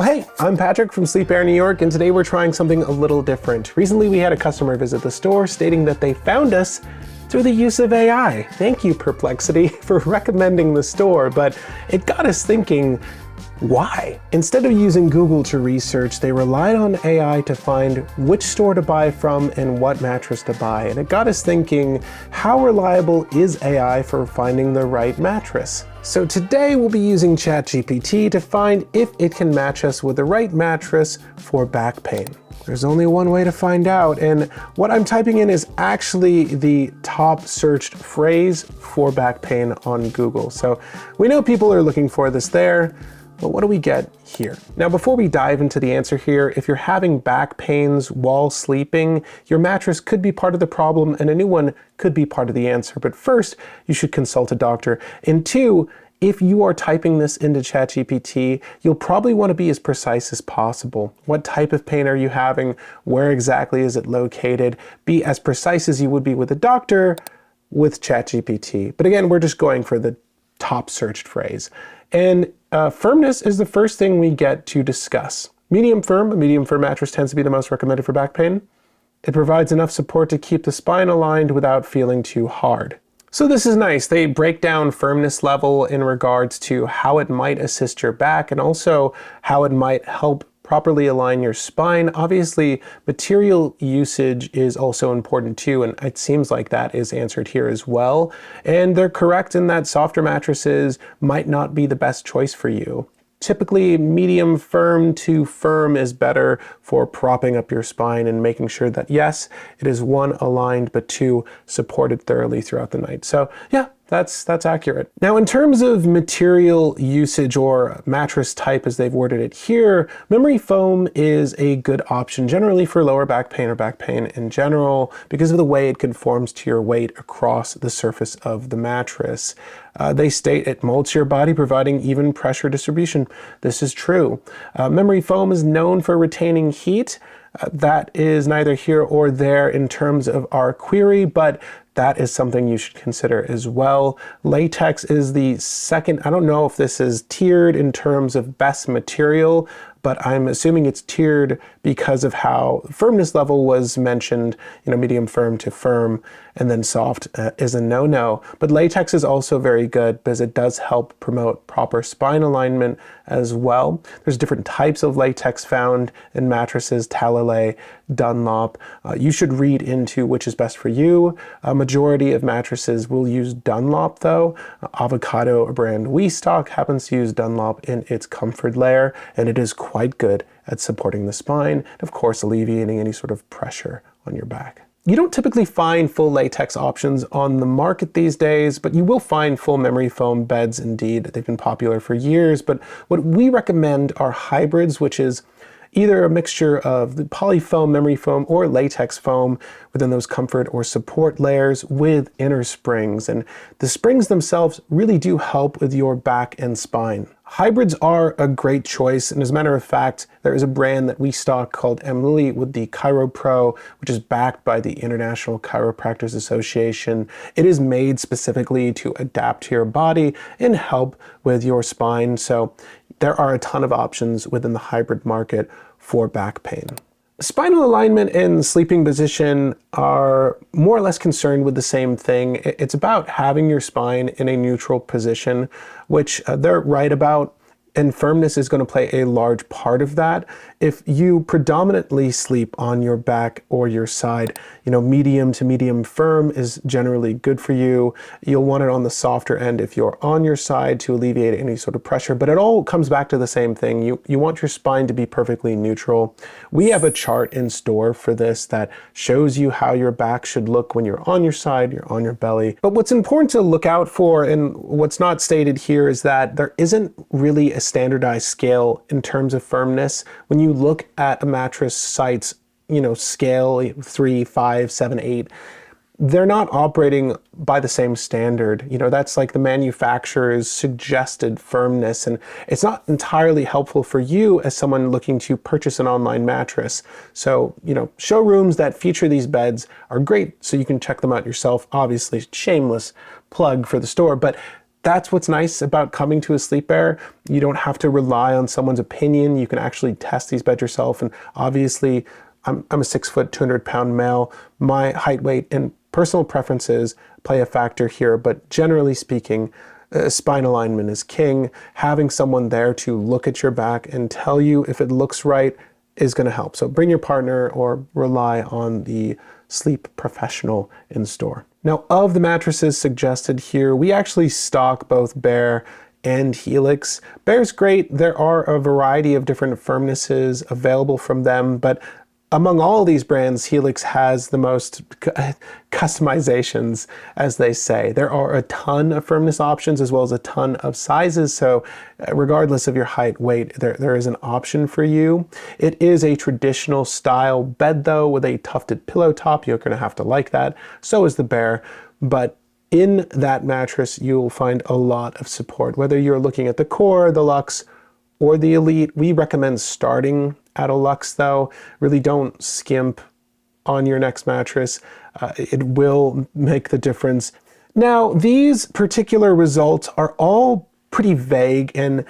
Well, hey, I'm Patrick from SleePare New York, and today we're trying something a little different. Recently, we had a customer visit the store stating that they found us through the use of AI. Thank you, Perplexity, for recommending the store, but it got us thinking, why? Instead of using Google to research, they relied on AI to find which store to buy from and what mattress to buy. And it got us thinking, how reliable is AI for finding the right mattress? So today we'll be using ChatGPT to find if it can match us with the right mattress for back pain. There's only one way to find out, and what I'm typing in is actually the top searched phrase for back pain on Google. So we know people are looking for this there. But what do we get here? Now, before we dive into the answer here, if you're having back pains while sleeping, your mattress could be part of the problem and a new one could be part of the answer. But first, you should consult a doctor. And two, if you are typing this into ChatGPT, you'll probably want to be as precise as possible. What type of pain are you having? Where exactly is it located? Be as precise as you would be with a doctor with ChatGPT. But again, we're just going for the top searched phrase. And firmness is the first thing we get to discuss. A medium firm mattress tends to be the most recommended for back pain. It provides enough support to keep the spine aligned without feeling too hard. So this is nice. They break down firmness level in regards to how it might assist your back and also how it might help properly align your spine. Obviously, material usage is also important too, and it seems like that is answered here as well. And they're correct in that softer mattresses might not be the best choice for you. Typically, medium firm to firm is better for propping up your spine and making sure that, yes, it is one, aligned, but two, supported thoroughly throughout the night. So yeah, that's accurate. Now, in terms of material usage or mattress type as they've worded it here, memory foam is a good option generally for lower back pain or back pain in general because of the way it conforms to your weight across the surface of the mattress. They state it molds your body, providing even pressure distribution. This is true. Memory foam is known for retaining heat. That is neither here or there in terms of our query, but that is something you should consider as well. Latex is the second. I don't know if this is tiered in terms of best material, but I'm assuming it's tiered because of how firmness level was mentioned, medium firm to firm, and then soft is a no-no. But latex is also very good because it does help promote proper spine alignment as well. There's different types of latex found in mattresses, Talalay, Dunlop. You should read into which is best for you. A majority of mattresses will use Dunlop though. Avocado, a brand we stock, happens to use Dunlop in its comfort layer, and it is quite good at supporting the spine, and of course alleviating any sort of pressure on your back. You don't typically find full latex options on the market these days, but you will find full memory foam beds indeed. They've been popular for years, but what we recommend are hybrids, which is either a mixture of the polyfoam, memory foam, or latex foam within those comfort or support layers with inner springs. And the springs themselves really do help with your back and spine. Hybrids are a great choice, and as a matter of fact, there is a brand that we stock called Emily with the ChiroPro, which is backed by the International Chiropractors Association. It is made specifically to adapt to your body and help with your spine, so there are a ton of options within the hybrid market for back pain. Spinal alignment and sleeping position are more or less concerned with the same thing. It's about having your spine in a neutral position, which they're right about. And firmness is going to play a large part of that. If you predominantly sleep on your back or your side, medium to medium firm is generally good for you. You'll want it on the softer end if you're on your side to alleviate any sort of pressure, but it all comes back to the same thing. You want your spine to be perfectly neutral. We have a chart in store for this that shows you how your back should look when you're on your side, you're on your belly. But what's important to look out for, and what's not stated here, is that there isn't really a standardized scale in terms of firmness. When you look at a mattress site's scale 3, 5, 7, 8, they're not operating by the same standard. That's like the manufacturer's suggested firmness, and it's not entirely helpful for you as someone looking to purchase an online mattress. So, showrooms that feature these beds are great, so you can check them out yourself. Obviously, shameless plug for the store, but That's what's nice about coming to a SleePare. You don't have to rely on someone's opinion. You can actually test these beds yourself. And obviously, I'm a 6 foot, 200-pound male. My height, weight, and personal preferences play a factor here. But generally speaking, spine alignment is king. Having someone there to look at your back and tell you if it looks right is going to help. So bring your partner or rely on the sleep professional in store. Now, of the mattresses suggested here, we actually stock both Bear and Helix. Bear's great. There are a variety of different firmnesses available from them, but among all these brands, Helix has the most customizations, as they say. There are a ton of firmness options as well as a ton of sizes, so regardless of your height, weight, there is an option for you. It is a traditional style bed though, with a tufted pillow top. You're gonna have to like that. So is the Bear, but in that mattress, you'll find a lot of support. Whether you're looking at the Core, the Luxe, or the Elite, we recommend starting at a Luxe though. Really don't skimp on your next mattress. It will make the difference. Now, these particular results are all pretty vague, and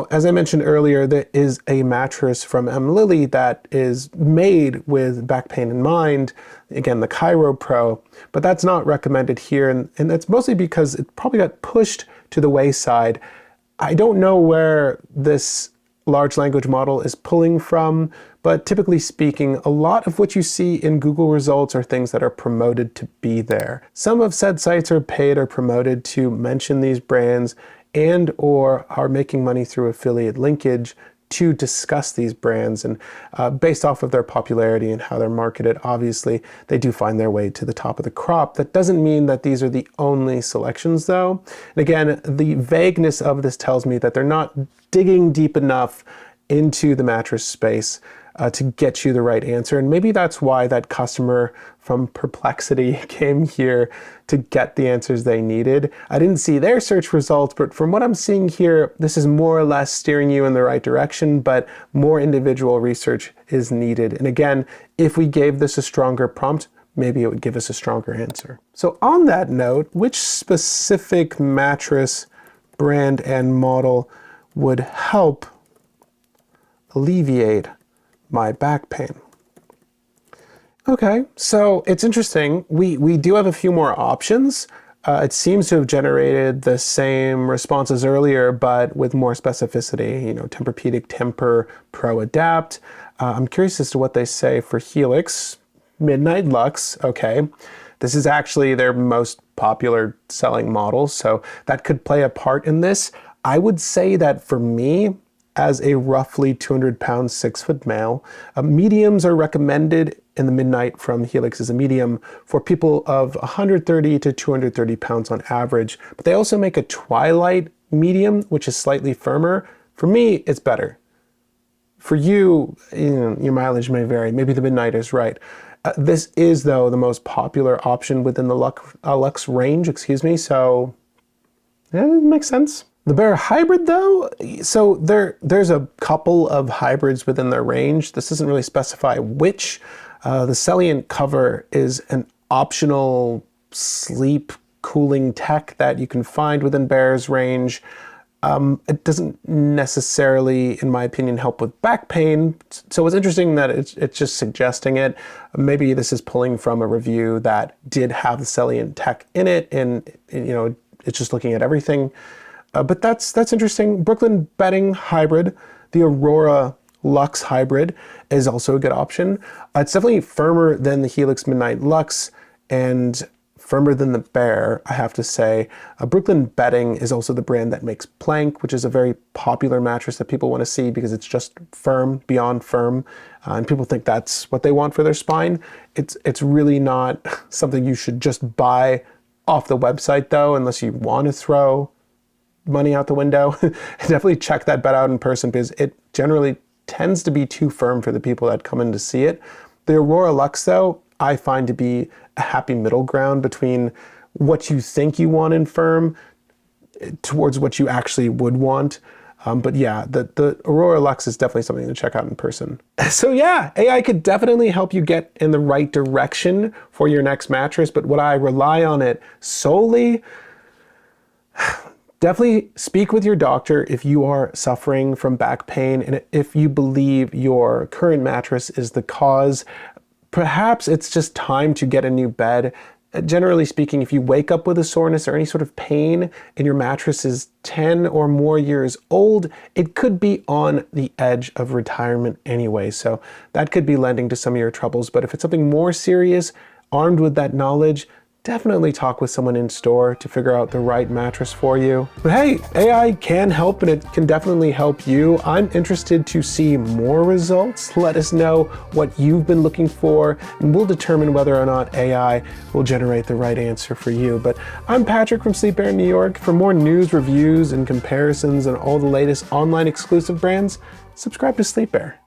as I mentioned earlier, there is a mattress from M. Lily that is made with back pain in mind, again, the Cairo Pro, but that's not recommended here, and that's mostly because it probably got pushed to the wayside. I don't know where this large language model is pulling from, but typically speaking, a lot of what you see in Google results are things that are promoted to be there. Some of said sites are paid or promoted to mention these brands and or are making money through affiliate linkage to discuss these brands, and based off of their popularity and how they're marketed, obviously they do find their way to the top of the crop. That doesn't mean that these are the only selections though. And again, the vagueness of this tells me that they're not digging deep enough into the mattress space to get you the right answer. And maybe that's why that customer from Perplexity came here to get the answers they needed. I didn't see their search results, but from what I'm seeing here, this is more or less steering you in the right direction, but more individual research is needed. And again, if we gave this a stronger prompt, maybe it would give us a stronger answer. So on that note, which specific mattress brand and model would help alleviate my back pain? Okay, so it's interesting. We do have a few more options. It seems to have generated the same responses earlier, but with more specificity. Tempur-Pedic Tempur Pro Adapt. I'm curious as to what they say for Helix. Midnight Luxe, okay. This is actually their most popular selling model, so that could play a part in this. I would say that for me, as a roughly 200-pound, 6-foot male, mediums are recommended in the Midnight from Helix as a medium for people of 130 to 230 pounds on average. But they also make a Twilight medium, which is slightly firmer. For me, it's better. For you, your mileage may vary. Maybe the Midnight is right. This is, though, the most popular option within the Luxe range, so yeah, it makes sense. The Bear Hybrid though, so there's a couple of hybrids within their range. This doesn't really specify which. The Celliant cover is an optional sleep cooling tech that you can find within Bear's range. It doesn't necessarily, in my opinion, help with back pain. So it's interesting that it's just suggesting it. Maybe this is pulling from a review that did have the Celliant tech in it, and it's just looking at everything. But that's interesting. Brooklyn Bedding Hybrid, the Aurora Luxe Hybrid is also a good option. It's definitely firmer than the Helix Midnight Luxe and firmer than the Bear, I have to say. Brooklyn Bedding is also the brand that makes Plank, which is a very popular mattress that people want to see because it's just firm, beyond firm. And people think that's what they want for their spine. It's really not something you should just buy off the website though, unless you want to throw money out the window. Definitely check that bed out in person because it generally tends to be too firm for the people that come in to see it. The Aurora Luxe though, I find to be a happy middle ground between what you think you want in firm towards what you actually would want. But yeah, the Aurora Luxe is definitely something to check out in person. So yeah, AI could definitely help you get in the right direction for your next mattress, but would I rely on it solely? Definitely speak with your doctor if you are suffering from back pain and if you believe your current mattress is the cause. Perhaps it's just time to get a new bed. Generally speaking, if you wake up with a soreness or any sort of pain and your mattress is 10 or more years old, it could be on the edge of retirement anyway. So that could be lending to some of your troubles. But if it's something more serious, armed with that knowledge, definitely talk with someone in store to figure out the right mattress for you. But hey, AI can help and it can definitely help you. I'm interested to see more results. Let us know what you've been looking for and we'll determine whether or not AI will generate the right answer for you. But I'm Patrick from SleePare New York. For more news, reviews, and comparisons and all the latest online exclusive brands, subscribe to SleePare.